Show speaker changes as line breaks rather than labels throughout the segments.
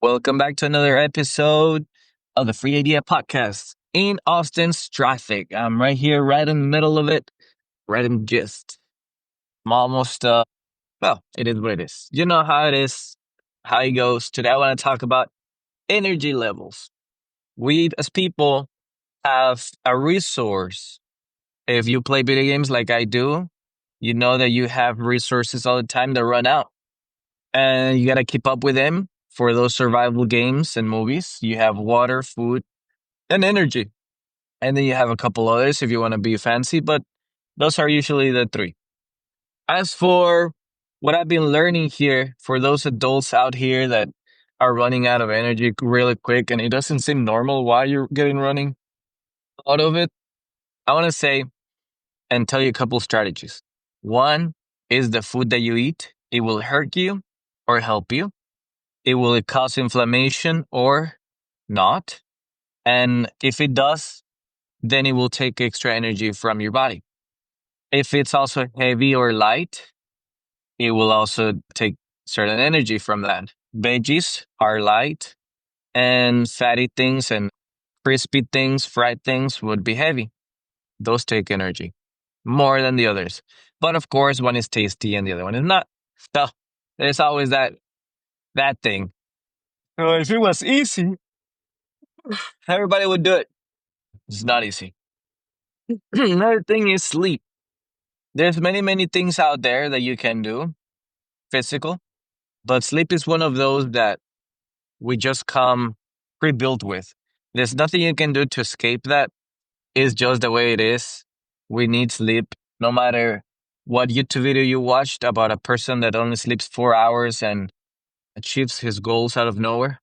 Welcome back to another episode of the Free Idea Podcast in Austin's traffic. I'm right here, right in the middle of it, right in gist. I'm almost, it is what it is. You know how it is, how it goes. Today, I want to talk about energy levels. We, as people, have a resource. If you play video games like I do, you know that you have resources all the time that run out, and you got to keep up with them. For those survival games and movies, you have water, food, and energy. And then you have a couple others if you want to be fancy, but those are usually the three. As for what I've been learning here, for those adults out here that are running out of energy really quick and it doesn't seem normal why you're getting running out of it, I want to say and tell you a couple strategies. One is the food that you eat. It will hurt you or help you. It will cause inflammation or not. And if it does, then it will take extra energy from your body. If it's also heavy or light, it will also take certain energy from that. Veggies are light, and fatty things and crispy things, fried things would be heavy. Those take energy more than the others. But of course, one is tasty and the other one is not. So there's always that thing. So if it was easy, everybody would do it. It's not easy. Another thing is sleep. There's many things out there that you can do, physical, but sleep is one of those that we just come pre-built with. There's nothing you can do to escape that. It's just the way it is. We need sleep, no matter what YouTube video you watched about a person that only sleeps 4 hours and achieves his goals out of nowhere.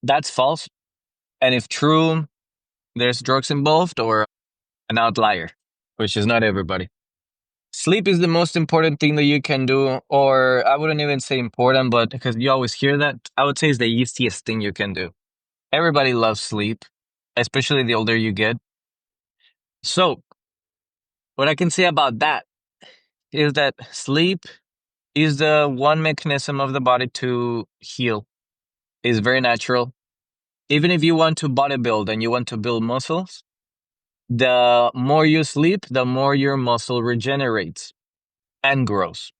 That's false. And if true, there's drugs involved or an outlier, which is not everybody. Sleep is the most important thing that you can do, or I wouldn't even say important, but because you always hear that, I would say it's the easiest thing you can do. Everybody loves sleep, especially the older you get. So, what I can say about that is that sleep is the one mechanism of the body to heal. It's very natural. Even if you want to bodybuild and you want to build muscles, the more you sleep, the more your muscle regenerates and grows.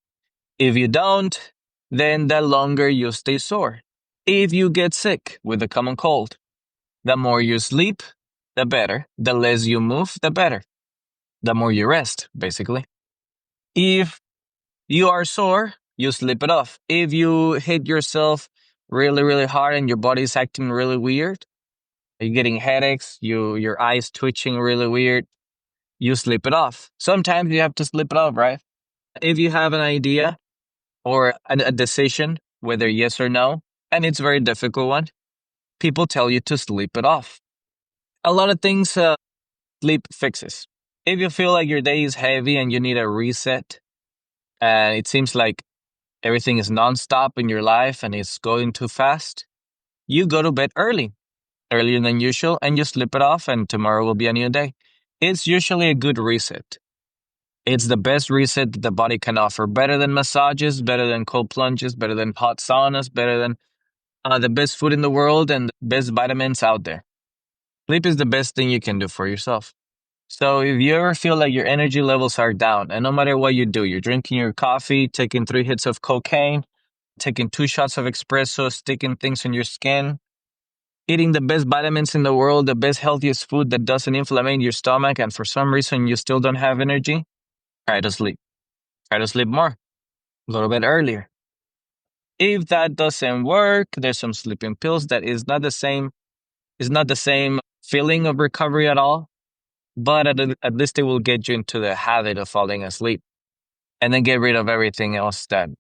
If you don't, then the longer you stay sore. If you get sick with a common cold, the more you sleep, the better. The less you move, the better. The more you rest, basically. If you are sore, you sleep it off. If you hit yourself really hard and your body's acting really weird, you're getting headaches, your eyes twitching really weird, you sleep it off. Sometimes you have to sleep it off, right? If you have an idea or a decision, whether yes or no, and it's a very difficult one, people tell you to sleep it off. A lot of things sleep fixes. If you feel like your day is heavy and you need a reset, and it seems like everything is nonstop in your life and it's going too fast, you go to bed early, earlier than usual, and you sleep it off, and tomorrow will be a new day. It's usually a good reset. It's the best reset that the body can offer. Better than massages, better than cold plunges, better than hot saunas, better than the best food in the world and best vitamins out there. Sleep is the best thing you can do for yourself. So if you ever feel like your energy levels are down, and no matter what you do, you're drinking your coffee, taking 3 hits of cocaine, taking 2 shots of espresso, sticking things in your skin, eating the best vitamins in the world, the best, healthiest food that doesn't inflame your stomach, and for some reason you still don't have energy, try to sleep. Try to sleep more, a little bit earlier. If that doesn't work, there's some sleeping pills that is not the same feeling of recovery at all, but at least it will get you into the habit of falling asleep and then get rid of everything else that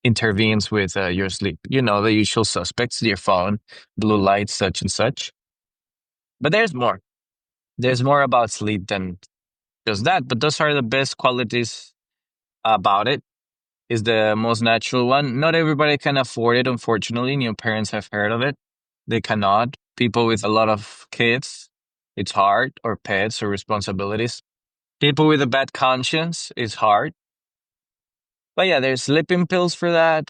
intervenes with your sleep. You know, the usual suspects, your phone, blue lights, such and such. But there's more. There's more about sleep than just that. But those are the best qualities about it. Is the most natural one. Not everybody can afford it, unfortunately. New parents have heard of it. They cannot. People with a lot of kids, it's hard, or pets or responsibilities. People with a bad conscience, it's hard. But yeah, there's sleeping pills for that.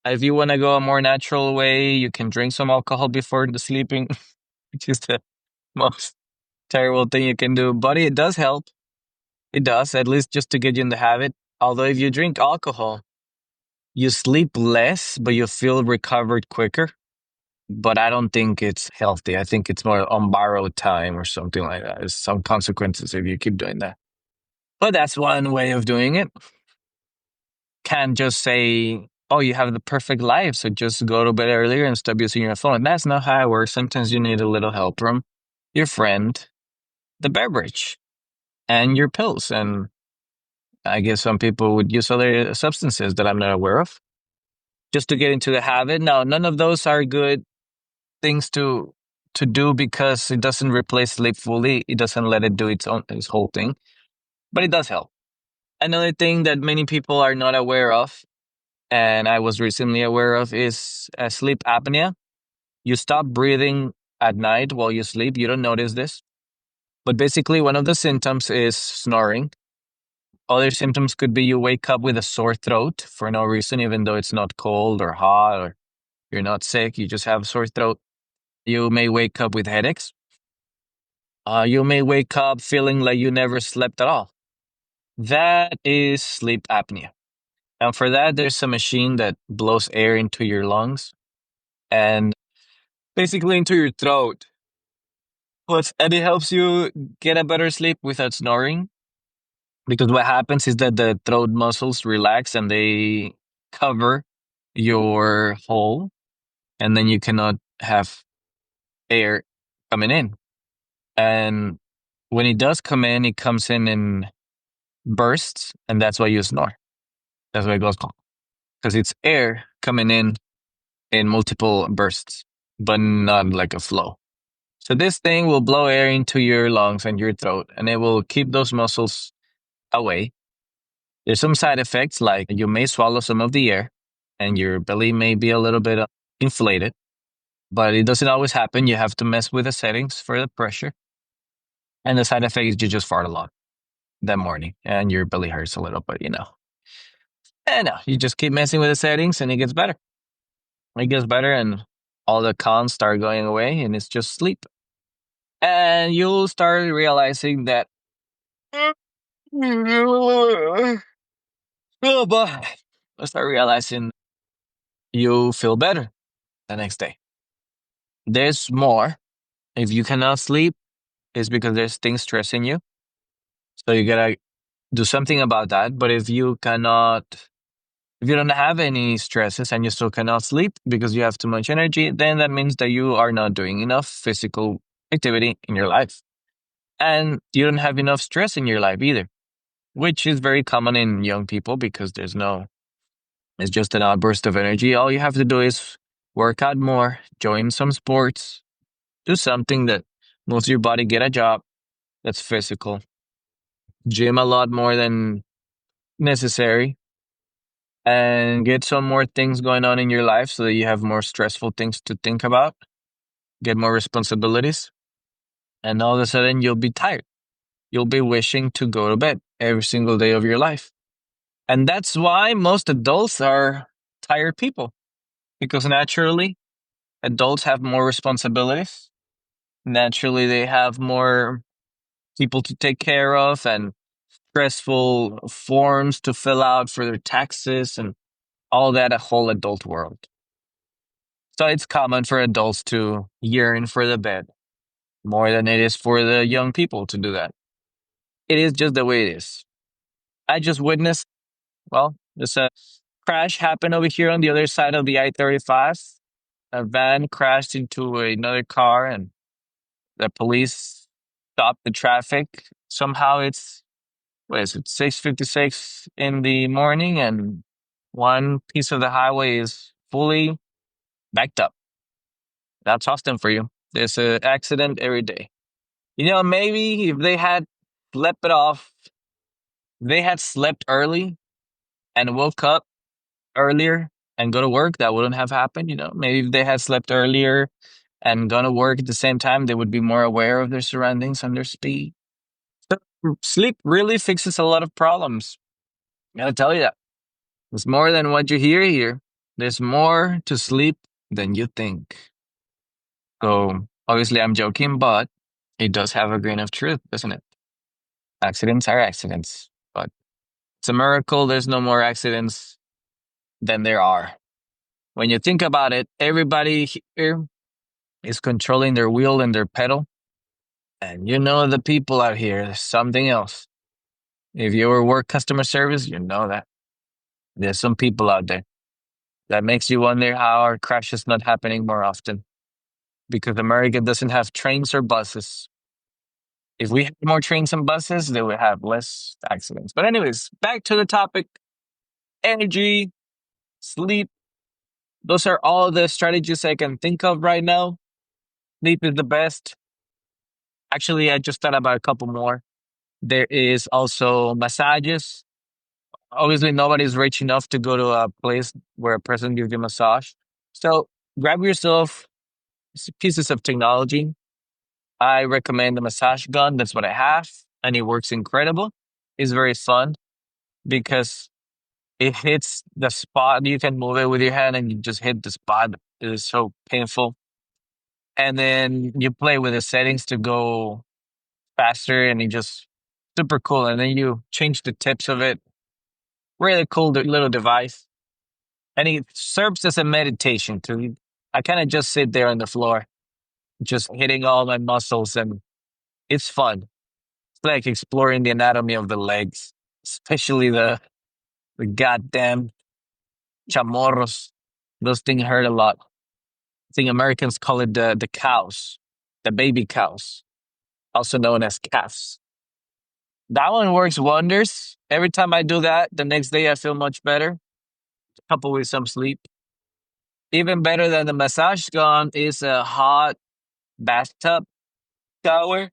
If you want to go a more natural way, you can drink some alcohol before the sleeping, which is the most terrible thing you can do. But it does help. It does, at least just to get you in the habit. Although if you drink alcohol, you sleep less, but you feel recovered quicker. But I don't think it's healthy. I think it's more on borrowed time or something like that. There's some consequences if you keep doing that. But that's one way of doing it. Can't just say, oh, you have the perfect life, so just go to bed earlier and stop using your phone. That's not how it works. Sometimes you need a little help from your friend, the beverage, and your pills. And I guess some people would use other substances that I'm not aware of just to get into the habit. Now, none of those are good things to do because it doesn't replace sleep fully. It doesn't let it do its whole thing, but it does help. Another thing that many people are not aware of, and I was recently aware of, is sleep apnea. You stop breathing at night while you sleep. You don't notice this, but basically, one of the symptoms is snoring. Other symptoms could be you wake up with a sore throat for no reason, even though it's not cold or hot or you're not sick. You just have a sore throat. You may wake up with headaches. You may wake up feeling like you never slept at all. That is sleep apnea. And for that, there's a machine that blows air into your lungs and basically into your throat. And it helps you get a better sleep without snoring. Because what happens is that the throat muscles relax and they cover your hole, and then you cannot have air coming in. And when it does come in, it comes in bursts, and that's why you snore. That's why it goes because it's air coming in multiple bursts, but not like a flow. So this thing will blow air into your lungs and your throat, and it will keep those muscles away. There's some side effects, like you may swallow some of the air, and your belly may be a little bit inflated, but it doesn't always happen. You have to mess with the settings for the pressure, and the side effect is you just fart a lot that morning, and your belly hurts a little, but and you just keep messing with the settings, and it gets better. It gets better, and all the cons start going away, and it's just sleep. And you'll start realizing that, oh boy, you'll start realizing you feel better the next day. There's more. If you cannot sleep, it's because there's things stressing you. So you gotta do something about that. But if you don't have any stresses and you still cannot sleep because you have too much energy, then that means that you are not doing enough physical activity in your life. And you don't have enough stress in your life either, which is very common in young people because it's just an outburst of energy. All you have to do is work out more, join some sports, do something that moves your body, get a job that's physical, gym a lot more than necessary, and get some more things going on in your life so that you have more stressful things to think about, get more responsibilities, and all of a sudden you'll be tired. You'll be wishing to go to bed every single day of your life. And that's why most adults are tired people, because naturally, adults have more responsibilities. Naturally, they have more people to take care of and stressful forms to fill out for their taxes and all that, a whole adult world. So it's common for adults to yearn for the bed more than it is for the young people to do that. It is just the way it is. I just witnessed, well, there's a crash happened over here on the other side of the I-35. A van crashed into another car and the police stopped the traffic. Somehow it's, what is it, 6:56 in the morning, and one piece of the highway is fully backed up. That's Austin for you. There's an accident every day. Maybe if they had slept it off, they had slept early and woke up earlier and go to work, that wouldn't have happened. Maybe if they had slept earlier and gone to work at the same time, they would be more aware of their surroundings and their speed. So sleep really fixes a lot of problems. I gotta tell you that. It's more than what you hear here. There's more to sleep than you think. So obviously I'm joking, but it does have a grain of truth, doesn't it? Accidents are accidents, but it's a miracle there's no more accidents than there are. When you think about it, everybody here is controlling their wheel and their pedal. And you know the people out here, there's something else. If you ever work customer service, you know that. There's some people out there that makes you wonder how our crash is not happening more often. Because America doesn't have trains or buses. If we had more trains and buses, they would have less accidents. But anyways, back to the topic. Energy, sleep. Those are all the strategies I can think of right now. Sleep is the best. Actually, I just thought about a couple more. There is also massages. Obviously, nobody's rich enough to go to a place where a person gives you a massage. So grab yourself pieces of technology. I recommend the massage gun. That's what I have, and it works incredible. It's very fun because it hits the spot. You can move it with your hand, and you just hit the spot. It is so painful. And then you play with the settings to go faster, and it just super cool. And then you change the tips of it. Really cool little device, and it serves as a meditation too. I kind of just sit there on the floor, just hitting all my muscles, and it's fun. It's like exploring the anatomy of the legs, especially the goddamn chamorros. Those things hurt a lot. I think Americans call it the cows, the baby cows, also known as calves. That one works wonders. Every time I do that, the next day I feel much better, coupled with some sleep. Even better than the massage gun is a hot bathtub shower.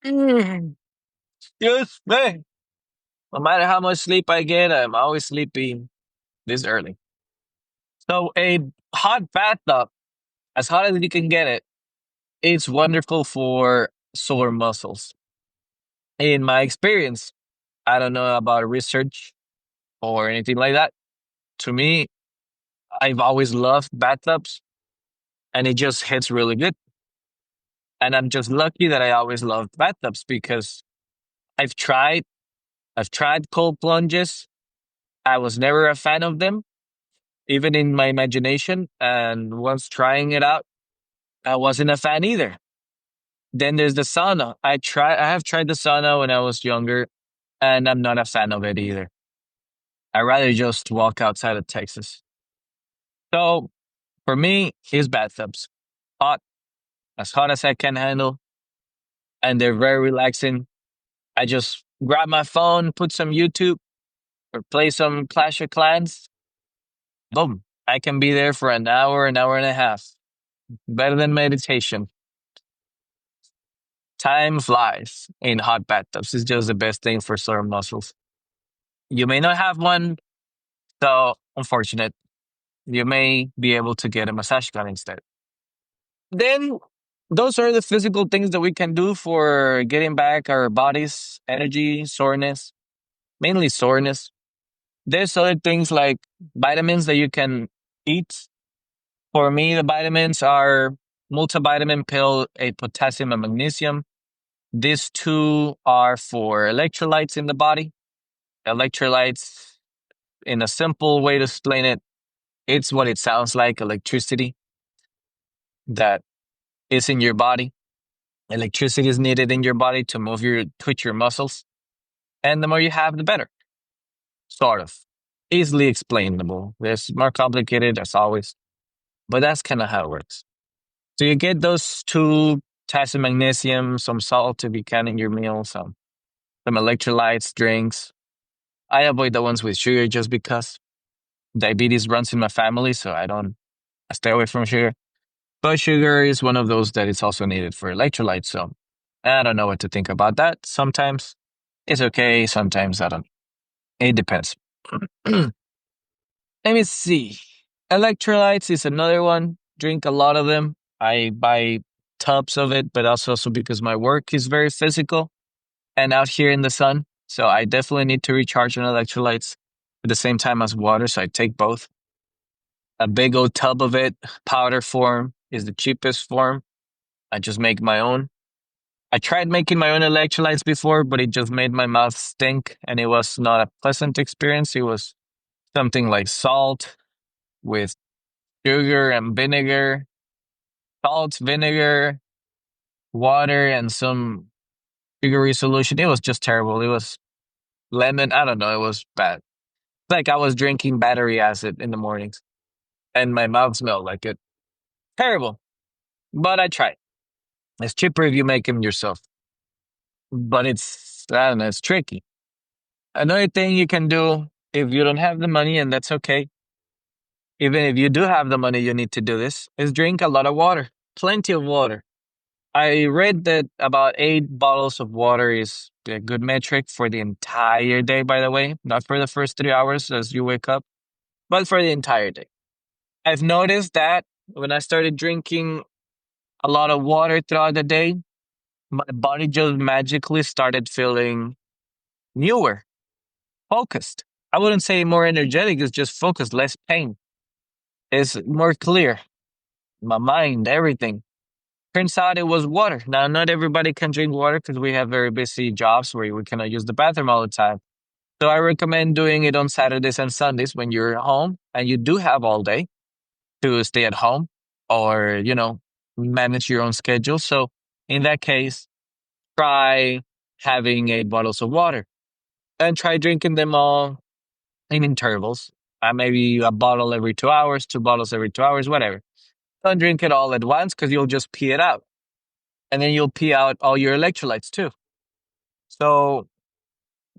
Mm, Excuse me. No matter how much sleep I get, I'm always sleepy this early. So a hot bathtub, as hot as you can get it, it's wonderful for sore muscles. In my experience, I don't know about research or anything like that. To me, I've always loved bathtubs and it just hits really good. And I'm just lucky that I always loved bathtubs because I've tried I've tried cold plunges. I was never a fan of them, even in my imagination. And once trying it out, I wasn't a fan either. Then there's the sauna. I have tried the sauna when I was younger, and I'm not a fan of it either. I'd rather just walk outside of Texas. So for me, it's bathtubs. Hot, as hot as I can handle, and they're very relaxing. I just grab my phone, put some YouTube, or play some Clash of Clans. Boom. I can be there for an hour and a half. Better than meditation. Time flies in hot bathtubs. It's just the best thing for sore muscles. You may not have one, so unfortunate. You may be able to get a massage gun instead. Then those are the physical things that we can do for getting back our body's energy, soreness, mainly soreness. There's other things like vitamins that you can eat. For me, the vitamins are multivitamin pill, a potassium and magnesium. These two are for electrolytes in the body. Electrolytes, in a simple way to explain it, it's what it sounds like, electricity that is in your body. Electricity is needed in your body to twitch your muscles. And the more you have, the better. Sort of. Easily explainable. It's more complicated as always, but that's kind of how it works. So you get those two, potassium, magnesium, some salt if you can in your meal, some electrolytes, drinks. I avoid the ones with sugar just because diabetes runs in my family, so I stay away from sugar. But sugar is one of those that is also needed for electrolytes, so I don't know what to think about that. Sometimes it's okay, sometimes I don't. It depends. Let me see. Electrolytes is another one. Drink a lot of them. I buy tubs of it, but also because my work is very physical and out here in the sun. So I definitely need to recharge on electrolytes at the same time as water. So I take both. a big old tub of it. Powder form is the cheapest form. I just make my own. I tried making my own electrolytes before, but it just made my mouth stink, and it was not a pleasant experience. It was something like salt with sugar and vinegar, salt, vinegar, water, and some sugary solution. It was just terrible. It was lemon. I don't know. It was bad. Like I was drinking battery acid in the mornings, and my mouth smelled like it. Terrible. But I tried. It's cheaper if you make them yourself, but I don't know, it's tricky. Another thing you can do if you don't have the money, and that's okay, even if you do have the money, you need to do this, is drink a lot of water, plenty of water. I read that about 8 bottles of water is a good metric for the entire day, by the way, not for the first 3 hours as you wake up, but for the entire day. I've noticed that when I started drinking a lot of water throughout the day, my body just magically started feeling newer, focused. I wouldn't say more energetic, it's just focused, less pain. It's more clear. My mind, everything. Turns out it was water. Now, not everybody can drink water because we have very busy jobs where we cannot use the bathroom all the time. So I recommend doing it on Saturdays and Sundays when you're at home and you do have all day to stay at home or, manage your own schedule. So in that case, try having 8 bottles of water and try drinking them all in intervals. Maybe a bottle every 2 hours, 2 bottles every 2 hours, whatever. Don't drink it all at once because you'll just pee it out. And then you'll pee out all your electrolytes too. So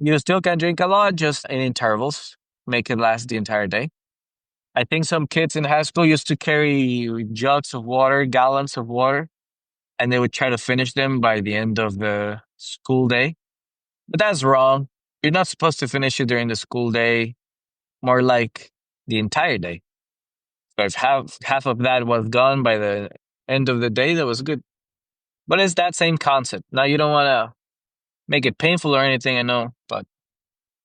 you still can drink a lot, just in intervals. Make it last the entire day. I think some kids in high school used to carry jugs of water, gallons of water, and they would try to finish them by the end of the school day. But that's wrong. You're not supposed to finish it during the school day, more like the entire day. So if half of that was gone by the end of the day, that was good. But it's that same concept. Now you don't want to make it painful or anything, I know, but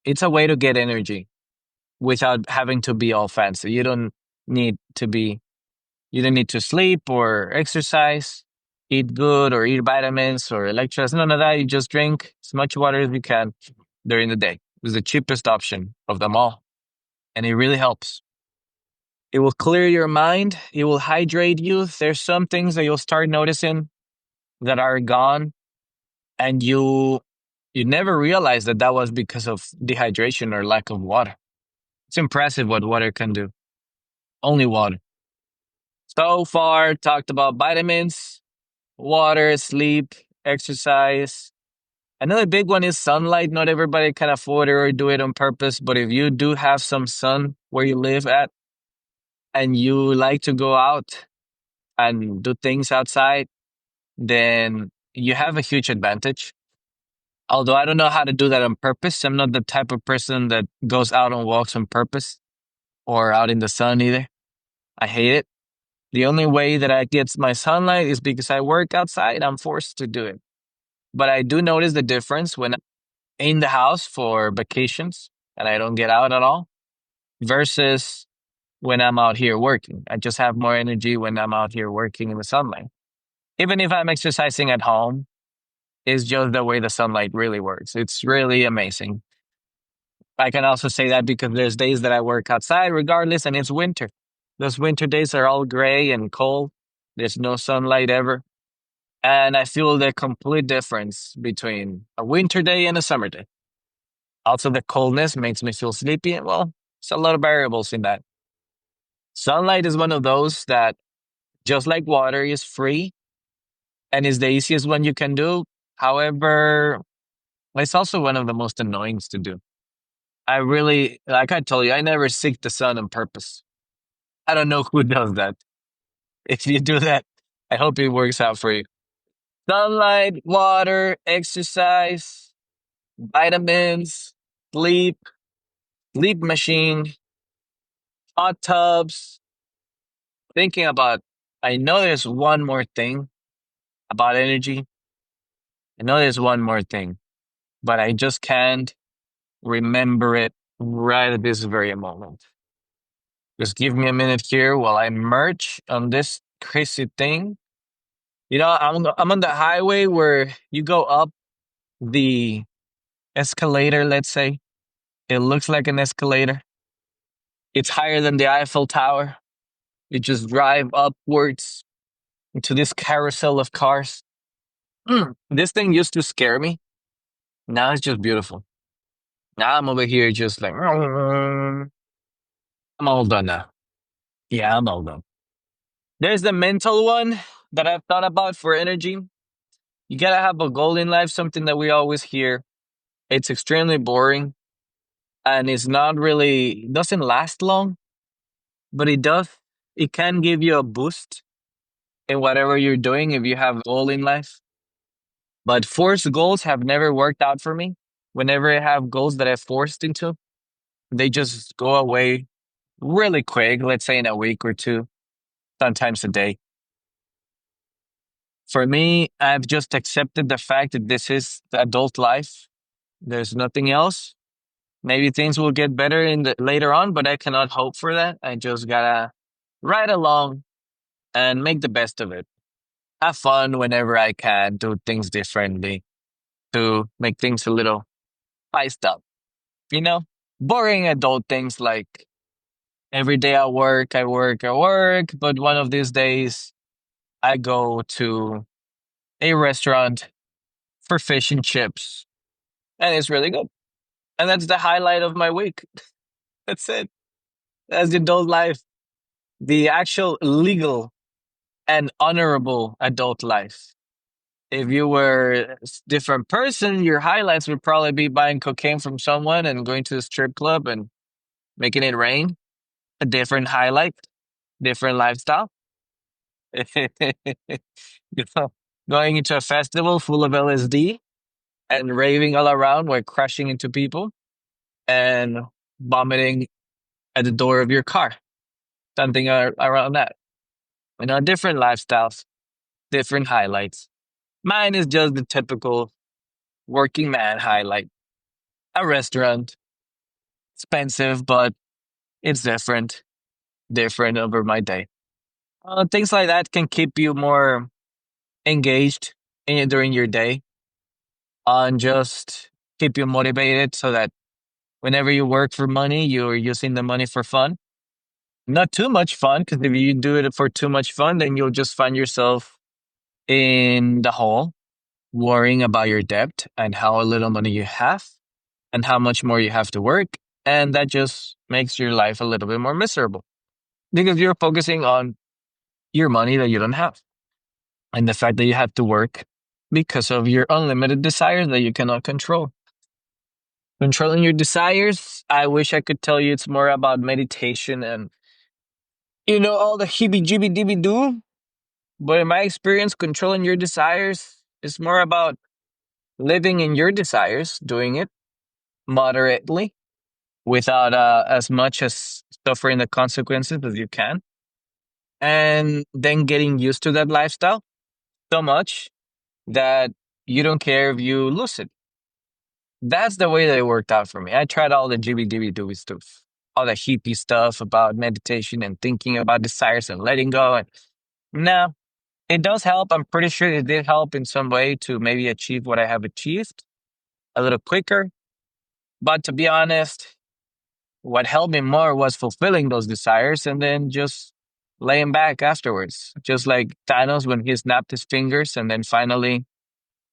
it's a way to get energy without having to be all fancy. Need to be you don't need to sleep or exercise, eat good or eat vitamins or electrolytes. None of that. You just drink as much water as you can during the day. It's the cheapest option of them all. And it really helps. It will clear your mind. It will hydrate you. There's some things that you'll start noticing that are gone, and you never realized that that was because of dehydration or lack of water. It's impressive what water can do. Only water. So far, talked about vitamins, water, sleep, exercise. Another big one is sunlight. Not everybody can afford it or do it on purpose, but if you do have some sun where you live at and you like to go out and do things outside, then you have a huge advantage. Although I don't know how to do that on purpose. I'm not the type of person that goes out on walks on purpose or out in the sun either. I hate it. The only way that I get my sunlight is because I work outside. I'm forced to do it. But I do notice the difference when I'm in the house for vacations and I don't get out at all versus when I'm out here working. I just have more energy when I'm out here working in the sunlight. Even if I'm exercising at home, it's just the way the sunlight really works. It's really amazing. I can also say that because there's days that I work outside regardless and it's winter. Those winter days are all gray and cold. There's no sunlight ever. And I feel the complete difference between a winter day and a summer day. Also, the coldness makes me feel sleepy. And well, it's a lot of variables in that. Sunlight is one of those that, just like water, is free and is the easiest one you can do. However, it's also one of the most annoying to do. I really, like I told you, I never seek the sun on purpose. I don't know who does that. If you do that, I hope it works out for you. Sunlight, water, exercise, vitamins, sleep, sleep machine, hot tubs. Thinking about, I know there's one more thing about energy. I know there's one more thing, but I just can't remember it right at this very moment. Just give me a minute here while I merge on this crazy thing. I'm on the highway where you go up the escalator, let's say. It looks like an escalator. It's higher than the Eiffel Tower. You just drive upwards into this carousel of cars. This thing used to scare me. Now it's just beautiful. Now I'm over here just like, I'm all done now. Yeah, I'm all done. There's the mental one that I've thought about for energy. You gotta have a goal in life, something that we always hear. It's extremely boring and it's not really, doesn't last long, but it does. It can give you a boost in whatever you're doing if you have a goal in life. But forced goals have never worked out for me. Whenever I have goals that I forced into, they just go away really quick, let's say in a week or two, sometimes a day. For me, I've just accepted the fact that this is the adult life. There's nothing else. Maybe things will get better in the later on, but I cannot hope for that. I just gotta ride along and make the best of it. Have fun whenever I can, do things differently to make things a little spiced up. You know, boring adult things like every day I work, but one of these days I go to a restaurant for fish and chips, and it's really good. And that's the highlight of my week. That's it. That's the adult life, the actual legal and honorable adult life. If you were a different person, your highlights would probably be buying cocaine from someone and going to the strip club and making it rain. A different highlight, different lifestyle. You know, going into a festival full of LSD and raving all around while crashing into people and vomiting at the door of your car. Something around that. Different lifestyles, different highlights. Mine is just the typical working man highlight. A restaurant, expensive, but it's different, different over my day. Things like that can keep you more engaged during your day and just keep you motivated so that whenever you work for money, you're using the money for fun. Not too much fun, because if you do it for too much fun, then you'll just find yourself in the hole worrying about your debt and how little money you have and how much more you have to work. And that just makes your life a little bit more miserable because you're focusing on your money that you don't have and the fact that you have to work because of your unlimited desires that you cannot control. Controlling your desires, I wish I could tell you it's more about meditation and, all the heebie jeebie dibby do. But in my experience, controlling your desires is more about living in your desires, doing it moderately without as much as suffering the consequences as you can. And then getting used to that lifestyle so much that you don't care if you lose it. That's the way that it worked out for me. I tried all the jibby dibby dooby stuff, all the hippie stuff about meditation and thinking about desires and letting go. And no, it does help. I'm pretty sure it did help in some way to maybe achieve what I have achieved a little quicker. But to be honest, what helped me more was fulfilling those desires and then just laying back afterwards. Just like Thanos when he snapped his fingers and then finally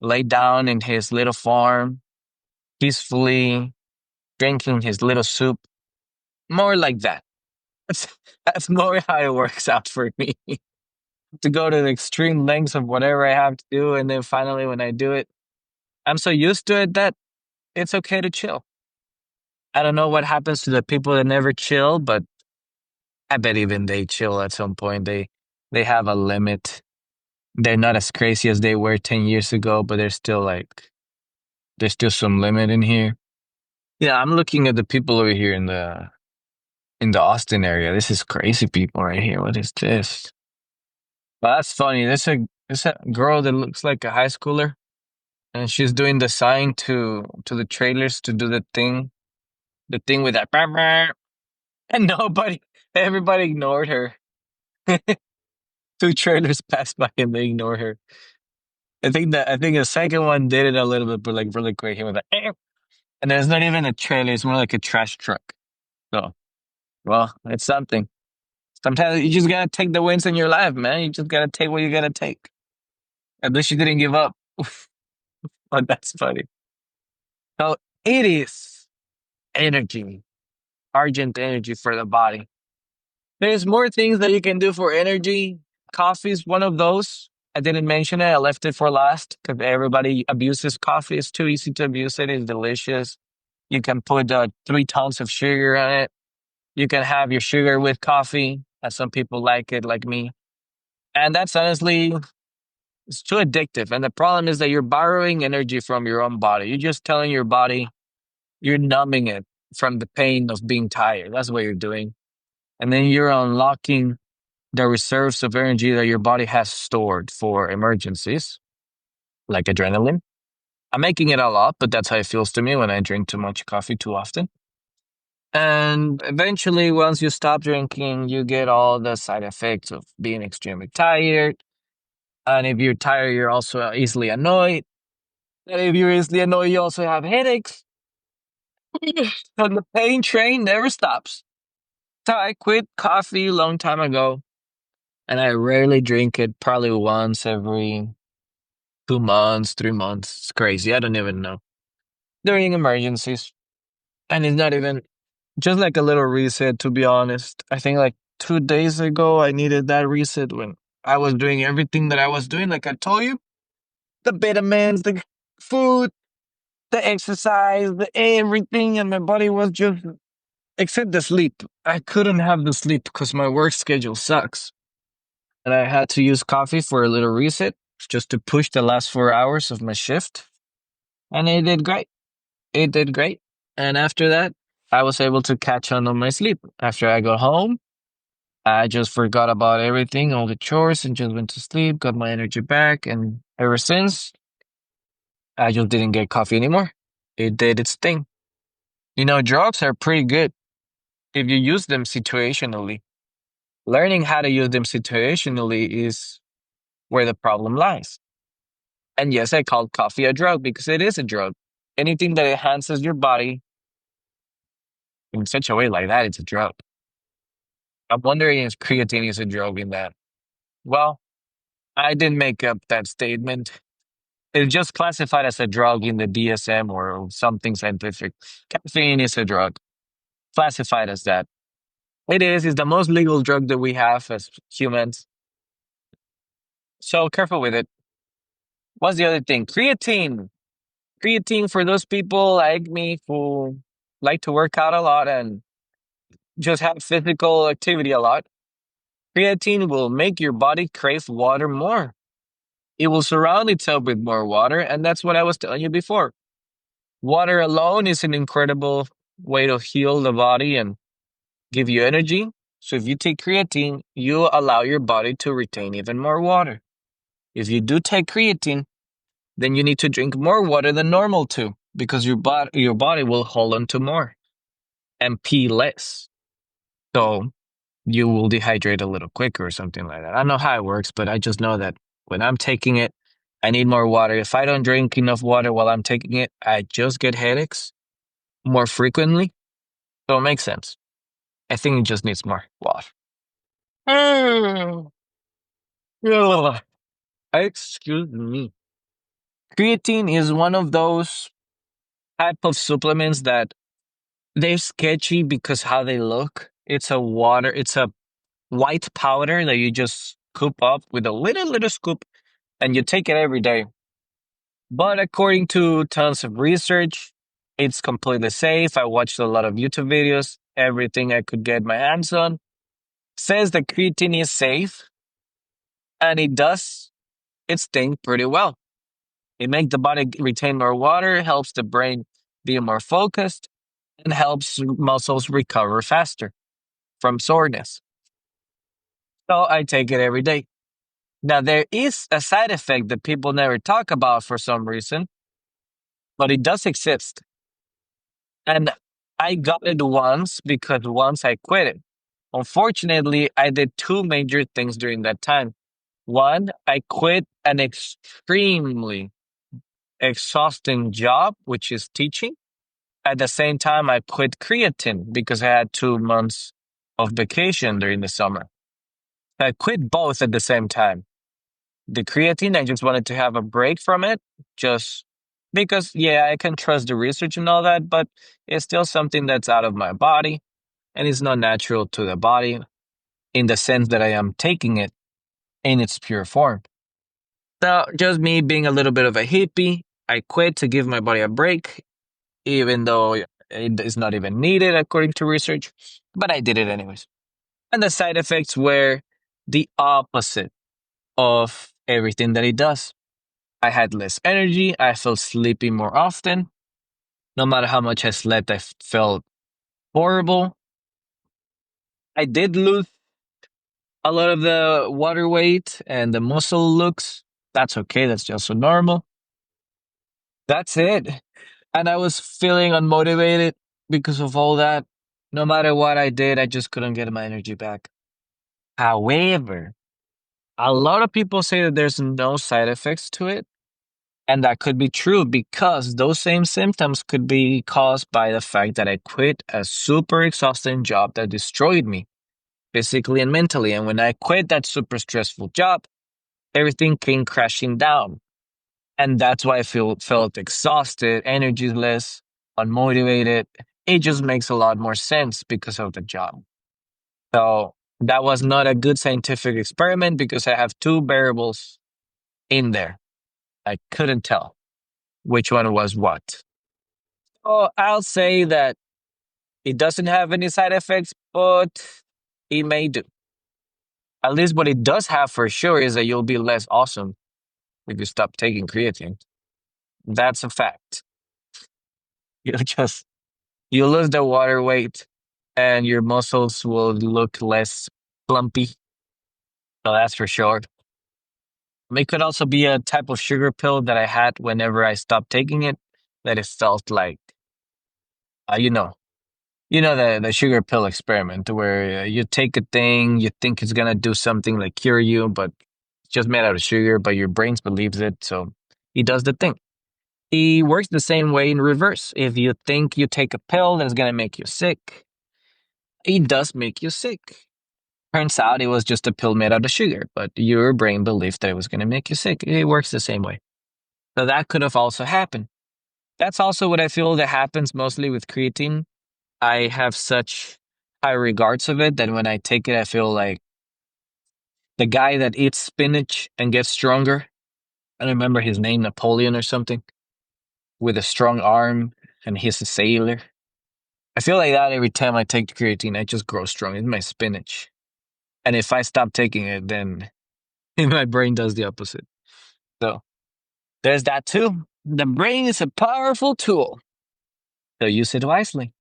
laid down in his little farm, peacefully drinking his little soup. More like that. That's, that's more how it works out for me. To go to the extreme lengths of whatever I have to do. And then finally, when I do it, I'm so used to it that it's okay to chill. I don't know what happens to the people that never chill, but I bet even they chill at some point. They have a limit. They're not as crazy as they were 10 years ago, but there's still some limit in here. Yeah, I'm looking at the people over here in the Austin area. This is crazy people right here. What is this? Well, that's funny. There's a girl that looks like a high schooler, and she's doing the sign to the trailers to do the thing with that, and Everybody ignored her. Two trailers passed by and they ignored her. I think the second one did it a little bit, but like really quick. He was like, "Eh." And then it's not even a trailer; it's more like a trash truck. So, well, it's something. Sometimes you just gotta take the wins in your life, man. You just gotta take what you gotta take. At least you didn't give up. Oh, that's funny. So it is energy, urgent energy for the body. There's more things that you can do for energy. Coffee is one of those. I didn't mention it. I left it for last because everybody abuses coffee. It's too easy to abuse it. It's delicious. You can put 3 tons of sugar on it. You can have your sugar with coffee, as some people like it, like me. And that's honestly, it's too addictive. And the problem is that you're borrowing energy from your own body. You're just telling your body, you're numbing it from the pain of being tired. That's what you're doing. And then you're unlocking the reserves of energy that your body has stored for emergencies, like adrenaline. I'm making it a lot, but that's how it feels to me when I drink too much coffee too often. And eventually, once you stop drinking, you get all the side effects of being extremely tired. And if you're tired, you're also easily annoyed. And if you're easily annoyed, you also have headaches. And the pain train never stops. So I quit coffee a long time ago, and I rarely drink it, probably once every 2 months, 3 months. It's crazy. I don't even know. During emergencies. And it's not even just like a little reset, to be honest. I think like 2 days ago, I needed that reset when I was doing everything that I was doing. Like I told you, the vitamins, the food, the exercise, the everything. And my body was just, except the sleep. I couldn't have the sleep because my work schedule sucks. And I had to use coffee for a little reset just to push the last 4 hours of my shift. And it did great. It did great. And after that, I was able to catch on my sleep. After I got home, I just forgot about everything, all the chores, and just went to sleep, got my energy back. And ever since, I just didn't get coffee anymore. It did its thing. Drugs are pretty good if you use them situationally. Learning how to use them situationally is where the problem lies. And yes, I called coffee a drug because it is a drug. Anything that enhances your body in such a way like that, it's a drug. I'm wondering if creatine is a drug in that. Well, I didn't make up that statement. It's just classified as a drug in the DSM or something scientific. Caffeine is a drug, classified as that. It is. It's the most legal drug that we have as humans. So careful with it. What's the other thing? Creatine. Creatine for those people like me who like to work out a lot and just have physical activity a lot. Creatine will make your body crave water more. It will surround itself with more water. And that's what I was telling you before. Water alone is an incredible way to heal the body and give you energy. So if you take creatine, you allow your body to retain even more water. If you do take creatine, then you need to drink more water than normal too, because your body will hold on to more and pee less. So you will dehydrate a little quicker or something like that. I don't know how it works, but I just know that when I'm taking it, I need more water. If I don't drink enough water while I'm taking it, I just get headaches more frequently. So it makes sense. I think it just needs more water. Excuse me. Creatine is one of those type of supplements that they're sketchy because how they look. It's a white powder that you just scoop up with a little scoop and you take it every day. But according to tons of research, it's completely safe. I watched a lot of YouTube videos, everything I could get my hands on says that creatine is safe and it does its thing pretty well. It makes the body retain more water, helps the brain be more focused, and helps muscles recover faster from soreness. So I take it every day. Now, there is a side effect that people never talk about for some reason, but it does exist. And I got it once because once I quit it. Unfortunately, I did two major things during that time. One, I quit an extremely exhausting job, which is teaching. At the same time, I quit creatine because I had 2 months of vacation during the summer. I quit both at the same time. The creatine, I just wanted to have a break from it, just because, yeah, I can trust the research and all that, but it's still something that's out of my body and it's not natural to the body in the sense that I am taking it in its pure form. So, just me being a little bit of a hippie, I quit to give my body a break, even though it is not even needed according to research, but I did it anyways. And the side effects were the opposite of everything that it does. I had less energy. I felt sleepy more often. No matter how much I slept, I felt horrible. I did lose a lot of the water weight and the muscle looks. That's okay. That's just so normal. That's it. And I was feeling unmotivated because of all that. No matter what I did, I just couldn't get my energy back. However, a lot of people say that there's no side effects to it. And that could be true because those same symptoms could be caused by the fact that I quit a super exhausting job that destroyed me physically and mentally. And when I quit that super stressful job, everything came crashing down. And that's why I felt exhausted, energyless, unmotivated. It just makes a lot more sense because of the job. So that was not a good scientific experiment because I have two variables in there. I couldn't tell which one was what. Oh, I'll say that it doesn't have any side effects, but it may do. At least what it does have for sure is that you'll be less awesome if you stop taking creatine. That's a fact. You'll just you lose the water weight and your muscles will look less plumpy. So that's for sure. It could also be a type of sugar pill that I had whenever I stopped taking it, that it felt like, uh, you know, the sugar pill experiment where you take a thing, you think it's gonna do something like cure you, but it's just made out of sugar, but your brain believes it, so he does the thing. He works the same way in reverse. If you think you take a pill that's gonna make you sick, it does make you sick. Turns out it was just a pill made out of sugar, but your brain believed that it was gonna make you sick. It works the same way. So that could have also happened. That's also what I feel that happens mostly with creatine. I have such high regards of it that when I take it, I feel like the guy that eats spinach and gets stronger. I don't remember his name, Napoleon or something, with a strong arm, and he's a sailor. I feel like that every time I take creatine, I just grow strong. It's my spinach. And if I stop taking it, then my brain does the opposite. So there's that too. The brain is a powerful tool. So use it wisely.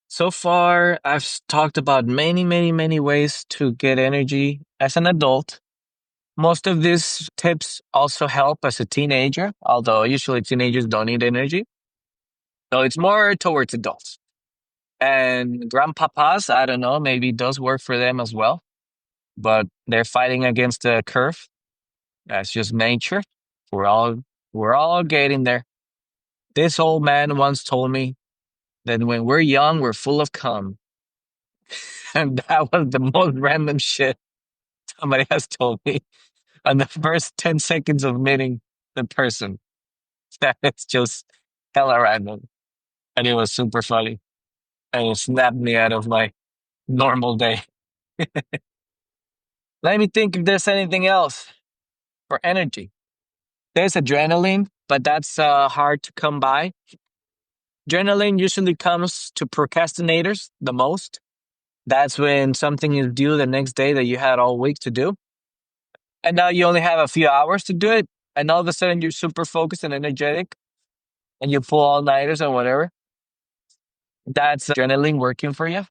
So far, I've talked about many, many, many ways to get energy as an adult. Most of these tips also help as a teenager, although usually teenagers don't need energy. So it's more towards adults. And grandpapas, I don't know, maybe it does work for them as well, but they're fighting against the curve. That's just nature. We're all we're all getting there. This old man once told me that when we're young, we're full of cum. And that was the most random shit somebody has told me on the first 10 seconds of meeting the person. It's just hella random. And it was super funny. And it snapped me out of my normal day. Let me think if there's anything else for energy. There's adrenaline, but that's hard to come by. Adrenaline usually comes to procrastinators the most. That's when something is due the next day that you had all week to do. And now you only have a few hours to do it. And all of a sudden you're super focused and energetic and you pull all nighters and whatever. That's adrenaline working for you,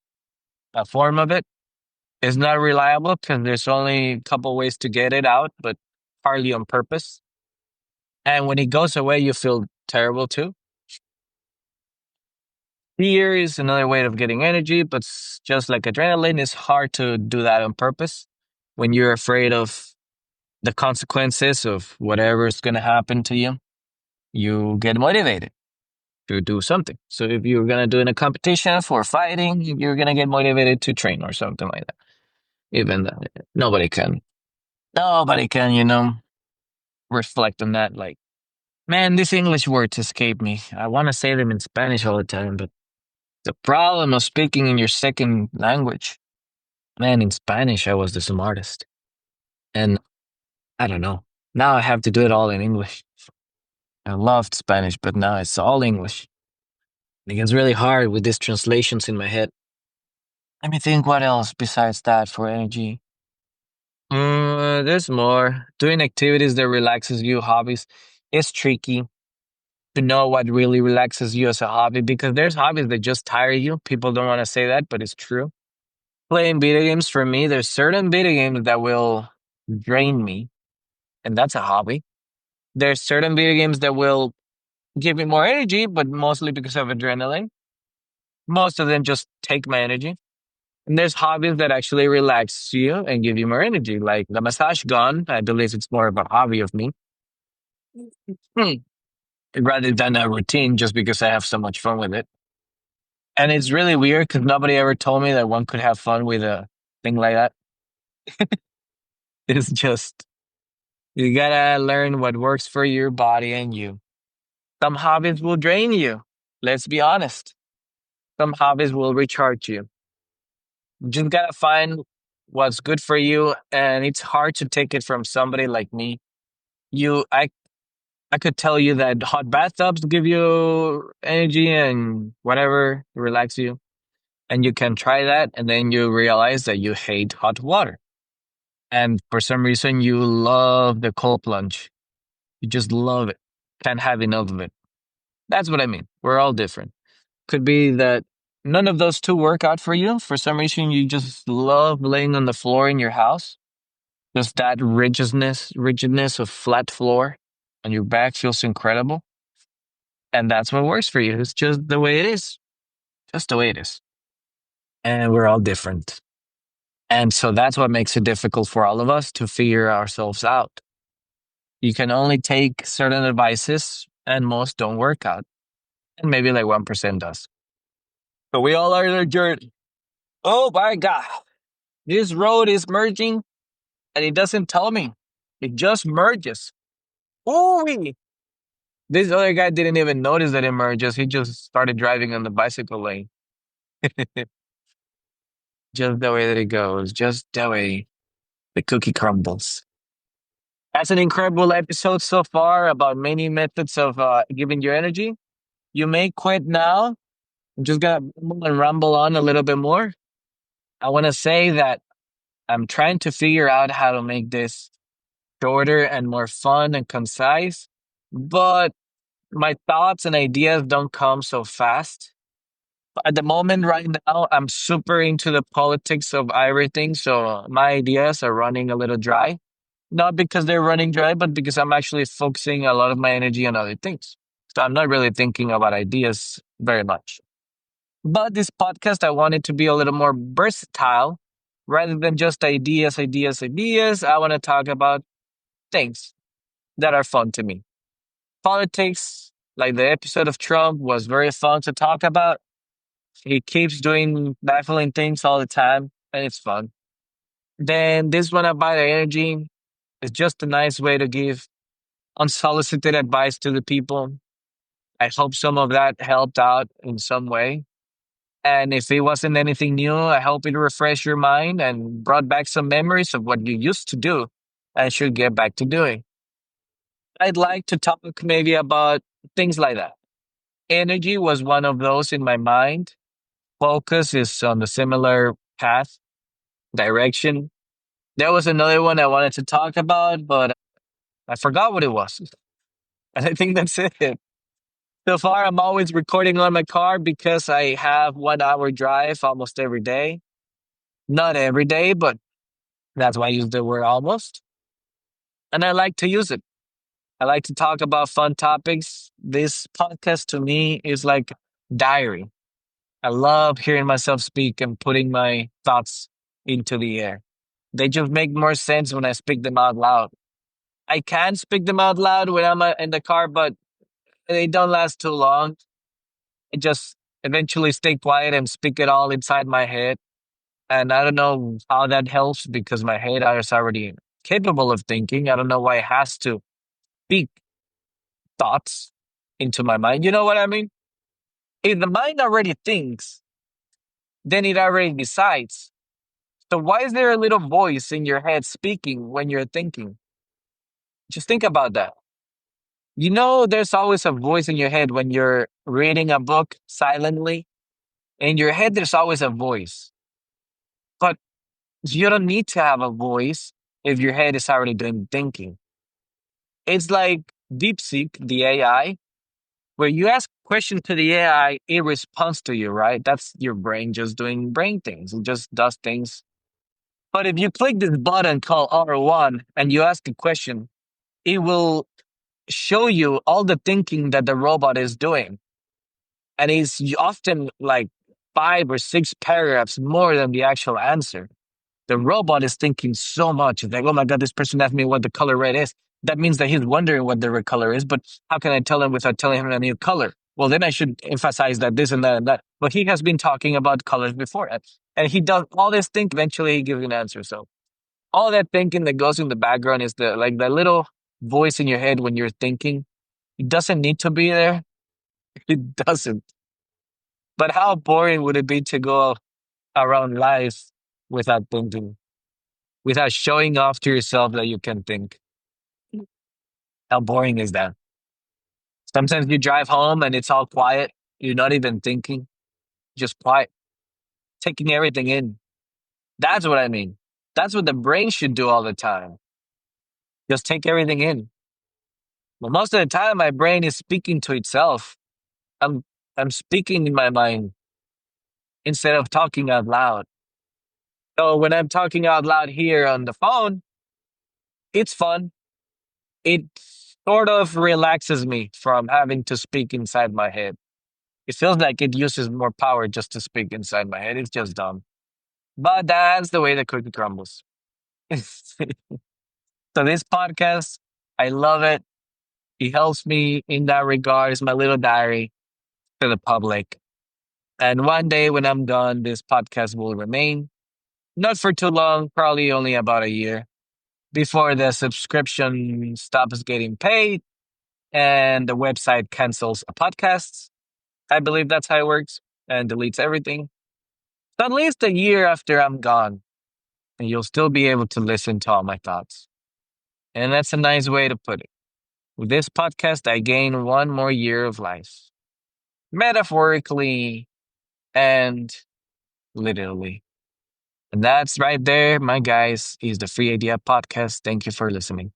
a form of it. It's not reliable because there's only a couple ways to get it out, but hardly on purpose. And when it goes away, you feel terrible too. Fear is another way of getting energy, but just like adrenaline, it's hard to do that on purpose. When you're afraid of the consequences of whatever is going to happen to you, you get motivated to do something. So if you're going to do in a competition for fighting, you're going to get motivated to train or something like that. Even though nobody can, nobody can, reflect on that. Like, man, these English words escape me. I want to say them in Spanish all the time, but the problem of speaking in your second language, man, in Spanish, I was the smartest. And I don't know. Now I have to do it all in English. I loved Spanish, but now it's all English. It gets really hard with these translations in my head. Let me think what else besides that for energy. There's more. Doing activities that relaxes you, hobbies. It's tricky to know what really relaxes you as a hobby because there's hobbies that just tire you. People don't want to say that, but it's true. Playing video games for me, there's certain video games that will drain me, and that's a hobby. There's certain video games that will give me more energy, but mostly because of adrenaline. Most of them just take my energy. And there's hobbies that actually relax you and give you more energy, like the massage gun. I believe it's more of a hobby of me. Hmm. Rather than a routine just because I have so much fun with it. And it's really weird because nobody ever told me that one could have fun with a thing like that. It's just, you gotta learn what works for your body and you. Some hobbies will drain you. Let's be honest. Some hobbies will recharge you. You just gotta find what's good for you. And it's hard to take it from somebody like me. You, I could tell you that hot bathtubs give you energy and whatever, relax you. And you can try that. And then you realize that you hate hot water. And for some reason, you love the cold plunge. You just love it. Can't have enough of it. That's what I mean. We're all different. Could be that none of those two work out for you. For some reason, you just love laying on the floor in your house. Just that rigidness of flat floor on your back feels incredible. And that's what works for you. It's just the way it is. Just the way it is. And we're all different. And so that's what makes it difficult for all of us to figure ourselves out. You can only take certain advices, and most don't work out. And maybe like 1% does. So we all are in a journey. Oh my God. This road is merging and it doesn't tell me. It just merges. Ooh, this other guy didn't even notice that it merges. He just started driving on the bicycle lane. Just the way that it goes. Just the way the cookie crumbles. That's an incredible episode so far about many methods of giving you energy. You may quit now. I'm just going to ramble on a little bit more. I want to say that I'm trying to figure out how to make this shorter and more fun and concise, but my thoughts and ideas don't come so fast. At the moment, right now, I'm super into the politics of everything, so my ideas are running a little dry. Not because they're running dry, but because I'm actually focusing a lot of my energy on other things. So I'm not really thinking about ideas very much. But this podcast, I want it to be a little more versatile rather than just ideas. I want to talk about things that are fun to me. Politics, like the episode of Trump, was very fun to talk about. He keeps doing baffling things all the time, and it's fun. Then this one about the energy is just a nice way to give unsolicited advice to the people. I hope some of that helped out in some way. And if it wasn't anything new, I hope it refreshed your mind and brought back some memories of what you used to do and should get back to doing. I'd like to talk maybe about things like that. Energy was one of those in my mind. Focus is on the similar path, direction. There was another one I wanted to talk about, but I forgot what it was. And I think that's it. So far, I'm always recording on my car because I have 1 hour drive almost every day. Not every day, but that's why I use the word almost. And I like to use it. I like to talk about fun topics. This podcast to me is like diary. I love hearing myself speak and putting my thoughts into the air. They just make more sense when I speak them out loud. I can speak them out loud when I'm in the car, but they don't last too long. I just eventually stay quiet and speak it all inside my head. And I don't know how that helps because my head is already capable of thinking. I don't know why it has to speak thoughts into my mind. You know what I mean? If the mind already thinks, then it already decides. So why is there a little voice in your head speaking when you're thinking? Just think about that. You know, there's always a voice in your head when you're reading a book silently. In your head, there's always a voice. But you don't need to have a voice if your head is already doing thinking. It's like DeepSeek, the AI, where you ask a question to the AI, it responds to you, right? That's your brain just doing brain things. It just does things. But if you click this button called R1 and you ask a question, it will show you all the thinking that the robot is doing. And it's often like 5 or 6 paragraphs more than the actual answer. The robot is thinking so much. It's like, oh my God, this person asked me what the color red is. That means that he's wondering what the red color is, but how can I tell him without telling him a new color? Well, then I should emphasize that this and that and that. But he has been talking about colors before. And he does all this thinking. Eventually, he gives an answer. So all that thinking that goes in the background is the little voice in your head when you're thinking. It doesn't need to be there. It doesn't. But how boring would it be to go around life without thinking, without showing off to yourself that you can think? How boring is that? Sometimes you drive home and it's all quiet. You're not even thinking, just quiet, taking everything in. That's what I mean. That's what the brain should do all the time. Just take everything in. But most of the time, my brain is speaking to itself. I'm I'm speaking in my mind instead of talking out loud. So when I'm talking out loud here on the phone, it's fun. It sort of relaxes me from having to speak inside my head. It feels like it uses more power just to speak inside my head. It's just dumb. But that's the way the cookie crumbles. So this podcast, I love it. It helps me in that regard. It's my little diary to the public. And one day when I'm done, this podcast will remain. Not for too long, probably only about a year before the subscription stops getting paid and the website cancels a podcast. I believe that's how it works and deletes everything. So at least a year after I'm gone, and you'll still be able to listen to all my thoughts. And that's a nice way to put it. With this podcast, I gain one more year of life, metaphorically and literally. And that's right there, my guys, is the Free Idea Podcast. Thank you for listening.